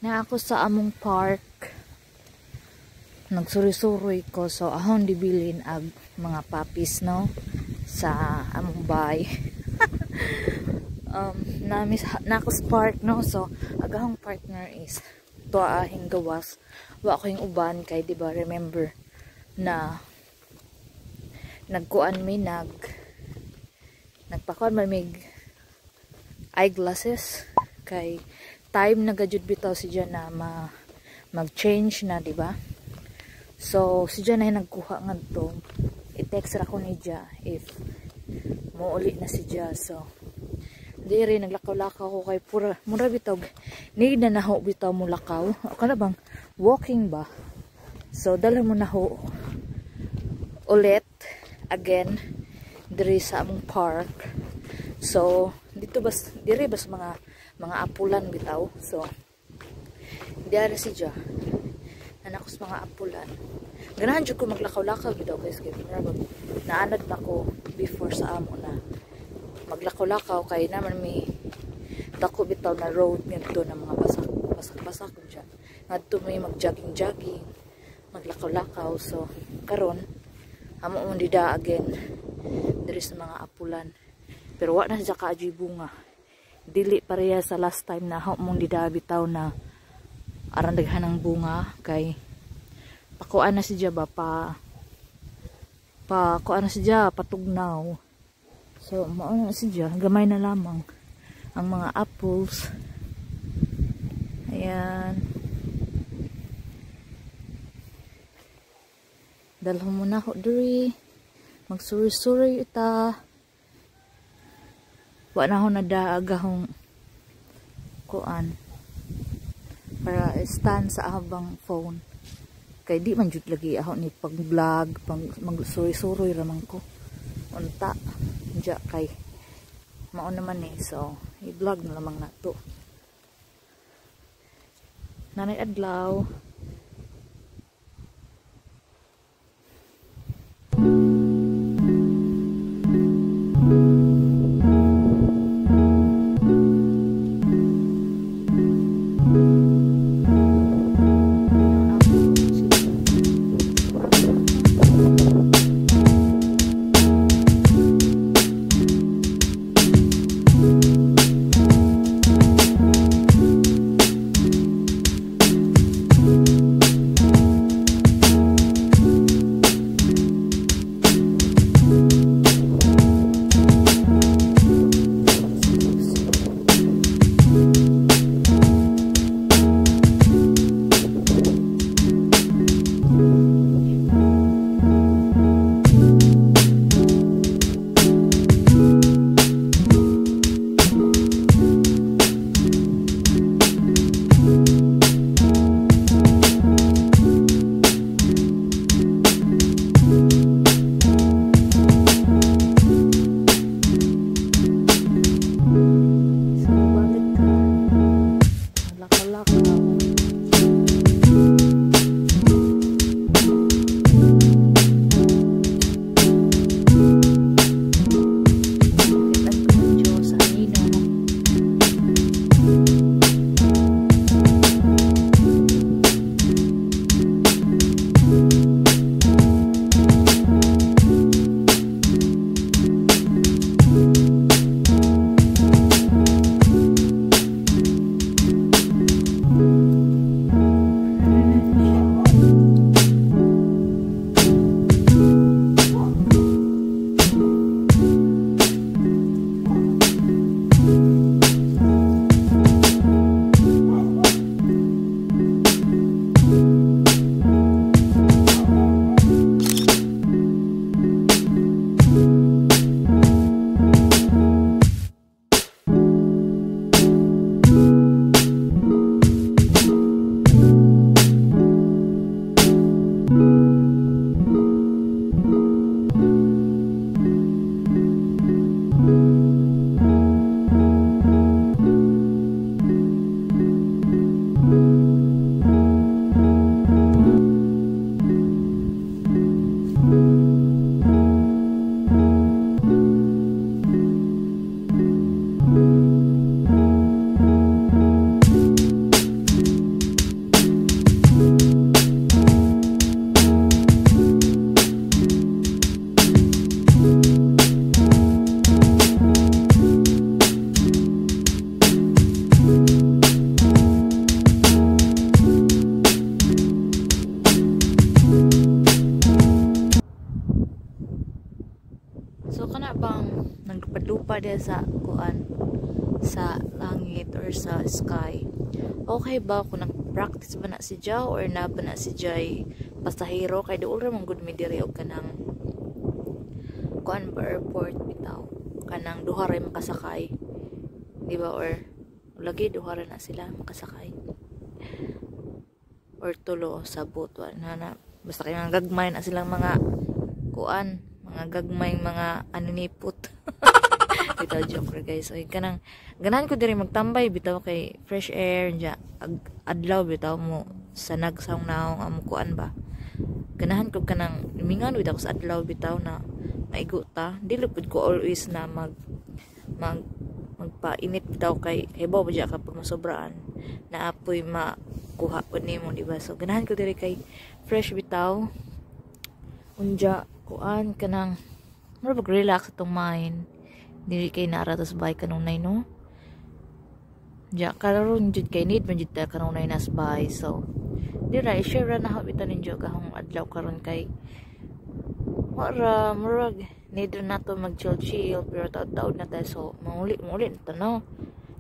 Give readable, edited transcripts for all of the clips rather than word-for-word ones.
Na ako sa among park. Nagsuri-suroy ko. So, ahon dibilin ag mga puppies, no? Sa among bay. Na ako sa park, no? So, agahong partner is tuahing gawas. Wa ko yung uban kay, diba, remember na nagkuan mi nagpakuan may eyeglasses kay time nagajud bitaw si Jan na mag-change na, diba? So si Jan ay nagkuha ngadto, i-text ra ko ni Ja if muuli na si Ja. So diri naglakaw-lakaw ko kay mura bitaw need na naho bitaw mo lakaw kana bang walking ba. So dala mo naho ulit again diri sa among park. So dito diri bas mga apulan bitaw. So diara si Ja anak ko sa mga apulan. Ganahan jud ko maglakaw-lakaw bitaw guys kay naanad na ko before sa amo na maglakaw-lakaw kay naman may dako bitaw na road ngadto na mga basak diyan. Ngadto may mag-jogging maglakaw-lakaw. So karon amo mong dida again diri sa mga apulan. Pero wa na siya kaajoy bunga. Dili pareha sa last time na mong dida bitaw na aran daghanang bunga kay pakuan na siya ba kuan na siya patugnaw. So mao na siya gamay na lamang ang mga apples. Ayan. Dalhon mo na ho diri. Magsuri-suri ita. Wa na ho nadaagahong kuan para stand sa habang phone. Kay di man jud lagi ako ni pag-vlog, magsuri-suri ramang ko. Unta ja kay mao naman eh. So i-vlog na lamang nato. Nanay adlaw. kana bang naglupa dia sa kuan sa langit or sa sky. Okay ba kung nag-practice ba na si Jao or na ba na si Jay pasahero kay dool ra man gud mi diri og kanang kuan ba airport bitaw. Kanang duha ra makasakay. Di ba or lagi duha ra na sila makasakay. Or tulo sa boat na basta kay mga gagmay na silang mga kuan, mga gagmay mga aninipot. Bitaw joke ra guys. So kanang ganahan ko diri magtambay bitaw kay fresh air nya adlaw bitaw mo sa nagsang naong amo kuan ba. Ganahan ko kanang mingan bitaw sa adlaw bitaw na maigo ta. Dili pud ko always na magpainit bitaw kay hibaw ba ka pag masobraan na apoy makuha po nimo di ba. So ganahan ko diri kay fresh bitaw unja kuan kanang mura pag relax itong mind dili kay nara tas bay kanunay no ja karon jud kay need man jud ta kanunay nas bay. So dira i-share na habitan ninyo kahong adlaw karon kay murag need na to mag chill pero taud na tayo so mauli na tanaw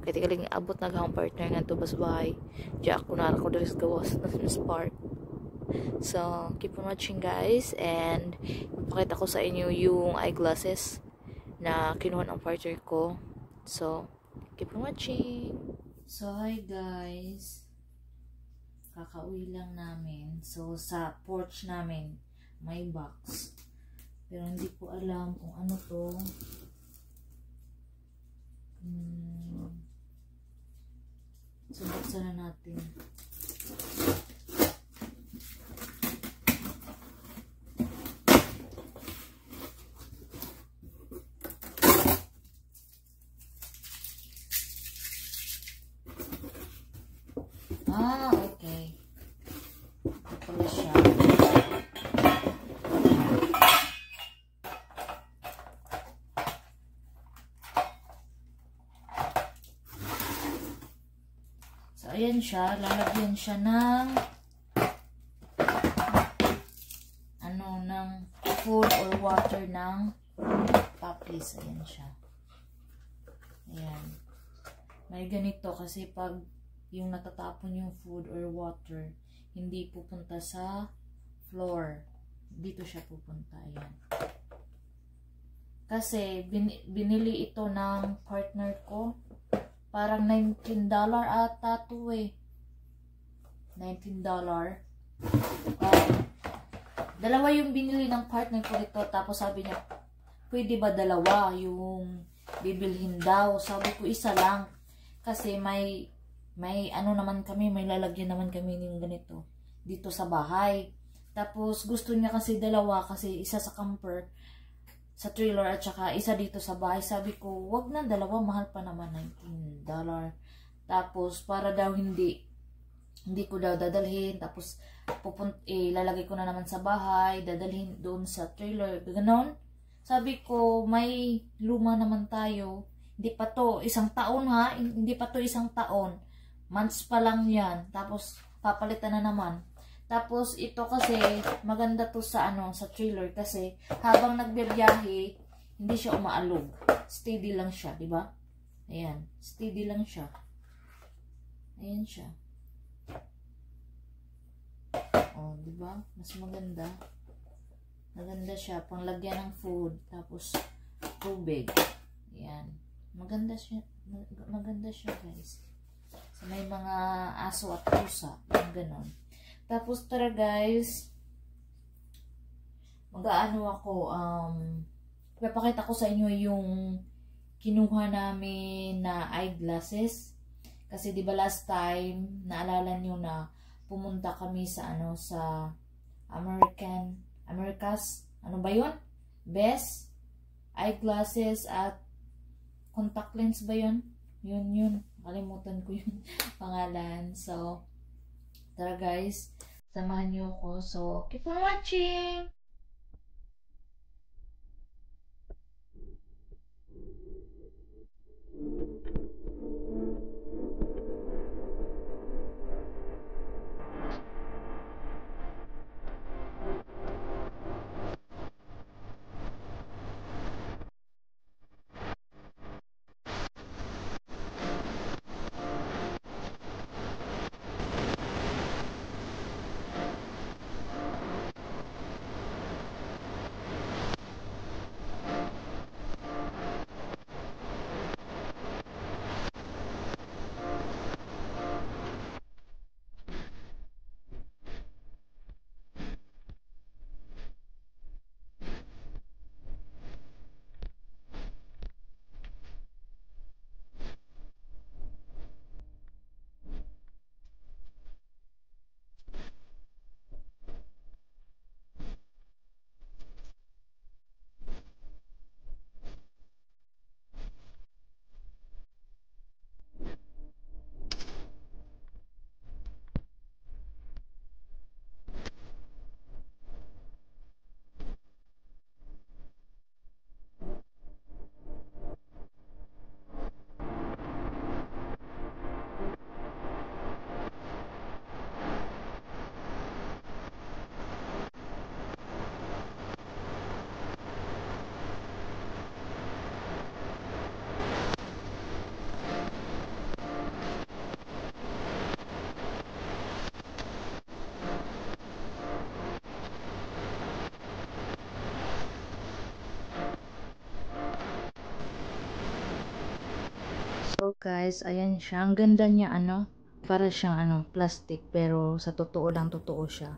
kay tikaling abot na kahong partner nga to basbahay ja ako na ako diri sa gawas na spark. So keep on watching guys and ipakita ko sa inyo yung eyeglasses na kinuha ng partner ko. So keep on watching. So hi guys, kakauwi lang namin. So sa porch namin may box pero hindi ko alam kung ano to. So buksan na natin. Okay. Ito pala siya. So, ayan siya. Lalagyan siya ng ng food or water ng paplis. Ayan siya. Ayan. May ganito kasi pag yung natatapon yung food or water, hindi pupunta sa floor. Dito siya pupunta. Ayan. Kasi, binili ito ng partner ko. Parang $19 ata to eh. $19. Dalawa yung binili ng partner ko dito. Tapos sabi niya, pwede ba dalawa yung bibilhin daw? Sabi ko, isa lang. Kasi may ano naman kami, may lalagyan naman kami ng ganito dito sa bahay. Tapos gusto niya kasi dalawa kasi isa sa camper, sa trailer at saka isa dito sa bahay. Sabi ko, wag na dalawa, mahal pa naman $19. Tapos para daw hindi ko daw dadalhin. Tapos lalagay ko na naman sa bahay, dadalhin doon sa trailer. Ganon. Sabi ko, may luma naman tayo. Hindi pa to isang taon ha, hindi pa to isang taon. Months pa lang yan. Tapos, papalitan na naman. Tapos, ito kasi, maganda to sa sa trailer. Kasi, habang nagbibiyahe, hindi siya umaalog. Steady lang siya, di ba? Ayan. Steady lang siya. Ayan siya. Oh, di ba? Mas maganda. Maganda siya. Panglagyan ng food. Tapos, tubig. Ayan. Maganda siya. Maganda siya, guys. So, may mga aso at pusa. Yung ganon. Tapos, tara guys. Mag-aano ako. Papakita ko sa inyo yung kinuha namin na eyeglasses. Kasi diba last time, naalala nyo na pumunta kami sa sa America's, ano ba yun? Best eyeglasses at contact lens ba yun? Yun. Kalimutan ko yung pangalan. So, tara guys, samahan niyo ako. So, keep on watching! guys, ayan siya. Ang ganda niya, ano, para siyang, ano, plastic, pero sa totoo lang, totoo siya.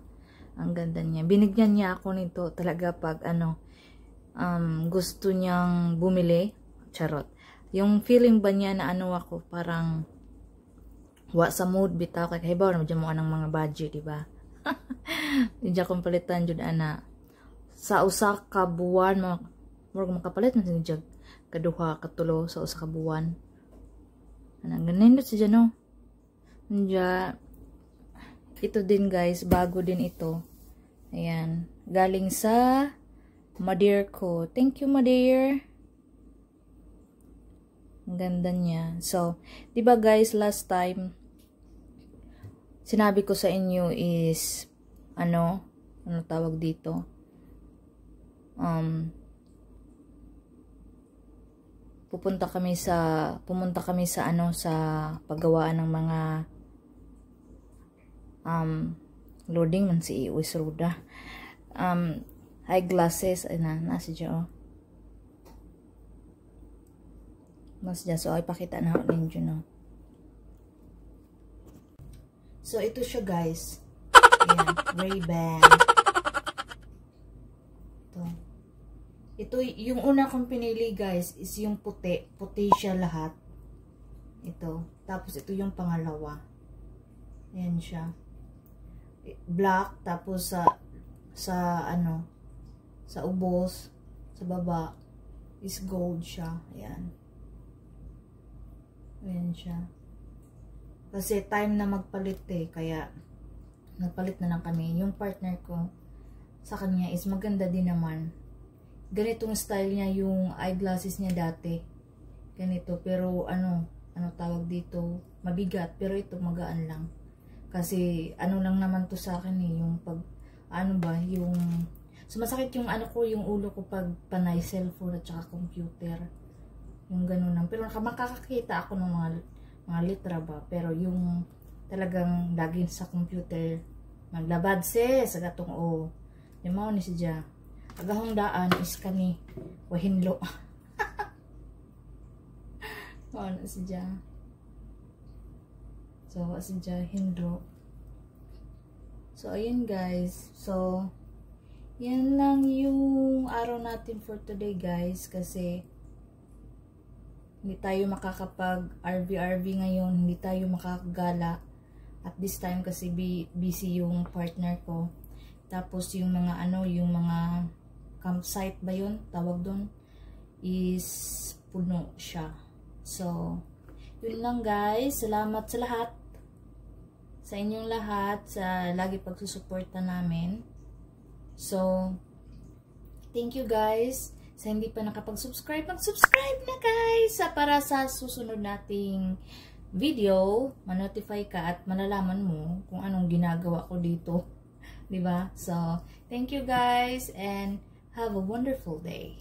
Ang ganda niya. Binigyan niya ako nito talaga pag, ano, gusto niyang bumili. Charot. Yung feeling ba niya na, ano, ako, parang, wa sa mood, bitaw, kaya hibaw na dyan mo anang mga budget, diba? Hindi akong palitan dyan, ana. Sa usa ka buwan, makapalit na siya kaduha, katulo, sa usa ka buwan. Anong ganun siya, no? Nandiya, ito din guys, bago din ito. Ayan, galing sa Madeir ko. Thank you, Madeir. Ang ganda niya. So, diba guys, last time, sinabi ko sa inyo is, ano tawag dito? Pumunta kami sa ano, sa paggawaan ng mga loading man si Iwis Ruda. Eyeglasses nasa dyan, oh. Nasa dyan, so ipakita na ako ninyo, no. So ito siya guys. Ayan, Ray-Ban. Ito, yung una kong pinili guys is yung puti. Puti siya lahat. Ito. Tapos ito yung pangalawa. Ayan siya. Black. Tapos sa ano, sa ubos, sa baba, is gold siya. Ayan. Ayan siya. Kasi time na magpalit kaya nagpalit na lang kami. Yung partner ko sa kanya is maganda din naman. Ganitong style niya yung eyeglasses niya dati. Ganito. Pero ano tawag dito, mabigat. Pero ito magaan lang. Kasi ano lang naman to sa akin yung pag, yung, sumasakit yung ko, yung ulo ko pag panay cellphone at saka computer. Yung ganun lang. Pero makakakita ako ng mga litra ba. Pero yung talagang laging sa computer, maglabad sa gatong yung mga ni siya. Agahong daan is kami wahinlo. Ano siya. So, siya hinlo. So, ayun guys. So, yan lang yung araw natin for today guys. Kasi, hindi tayo makakapag RV ngayon. Hindi tayo makakagala. At this time kasi busy yung partner ko. Tapos yung mga yung mga campsite ba yun? Tawag doon. Is puno siya. So, yun lang guys. Salamat sa lahat. Sa inyong lahat. Sa lagi pagsusuporta namin. So, thank you guys. Sa hindi pa nakapag-subscribe, mag-subscribe na guys. Para sa susunod nating video, ma-notify ka at malalaman mo kung anong ginagawa ko dito. Diba? So, thank you guys and have a wonderful day.